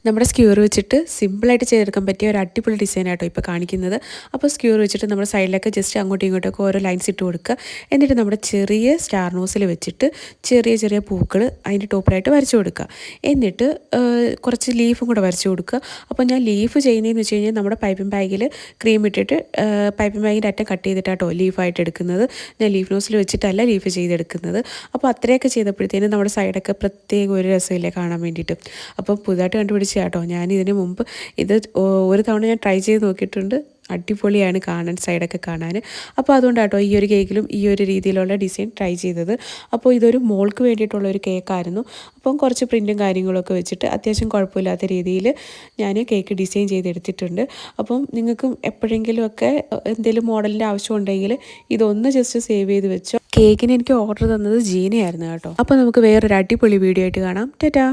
നമ്മുടെ സ്ക്യൂർ വെച്ചിട്ട് സിമ്പിളായിട്ട് ചെയ്തെടുക്കാൻ പറ്റിയ ഒരു അടിപൊളി ഡിസൈനായിട്ടോ ഇപ്പോൾ കാണിക്കുന്നത്. അപ്പോൾ സ്ക്യൂർ വെച്ചിട്ട് നമ്മുടെ സൈഡിലൊക്കെ ജസ്റ്റ് അങ്ങോട്ടും ഇങ്ങോട്ടൊക്കെ ഓരോ ലൈൻസ് ഇട്ട് കൊടുക്കുക. എന്നിട്ട് നമ്മുടെ ചെറിയ സ്റ്റാർ നോസിൽ വെച്ചിട്ട് ചെറിയ ചെറിയ പൂക്കൾ അതിൻ്റെ ടോപ്പിലായിട്ട് വരച്ചു കൊടുക്കുക. എന്നിട്ട് കുറച്ച് ലീഫും കൂടെ വരച്ചു കൊടുക്കുക. അപ്പോൾ ഞാൻ ലീഫ് ചെയ്യുന്നതെന്ന് വെച്ച് കഴിഞ്ഞാൽ നമ്മുടെ പൈപ്പിംഗ് ബാഗിൽ ക്രീം ഇട്ടിട്ട് പൈപ്പിംഗ് ബാഗിൻ്റെ അറ്റം കട്ട് ചെയ്തിട്ടാട്ടോ ലീഫായിട്ട് എടുക്കുന്നത്. ഞാൻ ലീഫ് നോസിൽ വെച്ചിട്ടല്ല ലീഫ് ചെയ്തെടുക്കുന്നത്. അപ്പോൾ അത്രയൊക്കെ ചെയ്തപ്പോഴത്തേനും നമ്മുടെ സൈഡൊക്കെ പ്രത്യേക ഒരു രസമില്ലേ കാണാൻ വേണ്ടിയിട്ട്. അപ്പോൾ പുതുതായിട്ട് കണ്ടുപിടിച്ച കേട്ടോ. ഞാൻ ഇതിന് മുമ്പ് ഇത് ഒരു തവണ ഞാൻ ട്രൈ ചെയ്ത് നോക്കിയിട്ടുണ്ട്. അടിപൊളിയാണ് കാണാൻ, സൈഡൊക്കെ കാണാൻ. അപ്പോൾ അതുകൊണ്ടാട്ടോ ഈ ഒരു കേക്കിലും ഈ ഒരു രീതിയിലുള്ള ഡിസൈൻ ട്രൈ ചെയ്തത്. അപ്പോൾ ഇതൊരു മോൾക്ക് വേണ്ടിയിട്ടുള്ള ഒരു കേക്കായിരുന്നു. അപ്പം കുറച്ച് പ്രിൻറ്റും കാര്യങ്ങളൊക്കെ വെച്ചിട്ട് അത്യാവശ്യം കുഴപ്പമില്ലാത്ത രീതിയിൽ ഞാൻ കേക്ക് ഡിസൈൻ ചെയ്തെടുത്തിട്ടുണ്ട്. അപ്പം നിങ്ങൾക്കും എപ്പോഴെങ്കിലുമൊക്കെ എന്തെങ്കിലും മോഡലിൻ്റെ ആവശ്യം ഉണ്ടെങ്കിൽ ഇതൊന്ന് ജസ്റ്റ് സേവ് ചെയ്ത് വെച്ചോ. കേക്കിന് എനിക്ക് ഓർഡർ തന്നത് ജീനയായിരുന്നു കേട്ടോ. അപ്പോൾ നമുക്ക് വേറൊരു അടിപൊളി വീഡിയോ ആയിട്ട് കാണാം. ടാറ്റാ.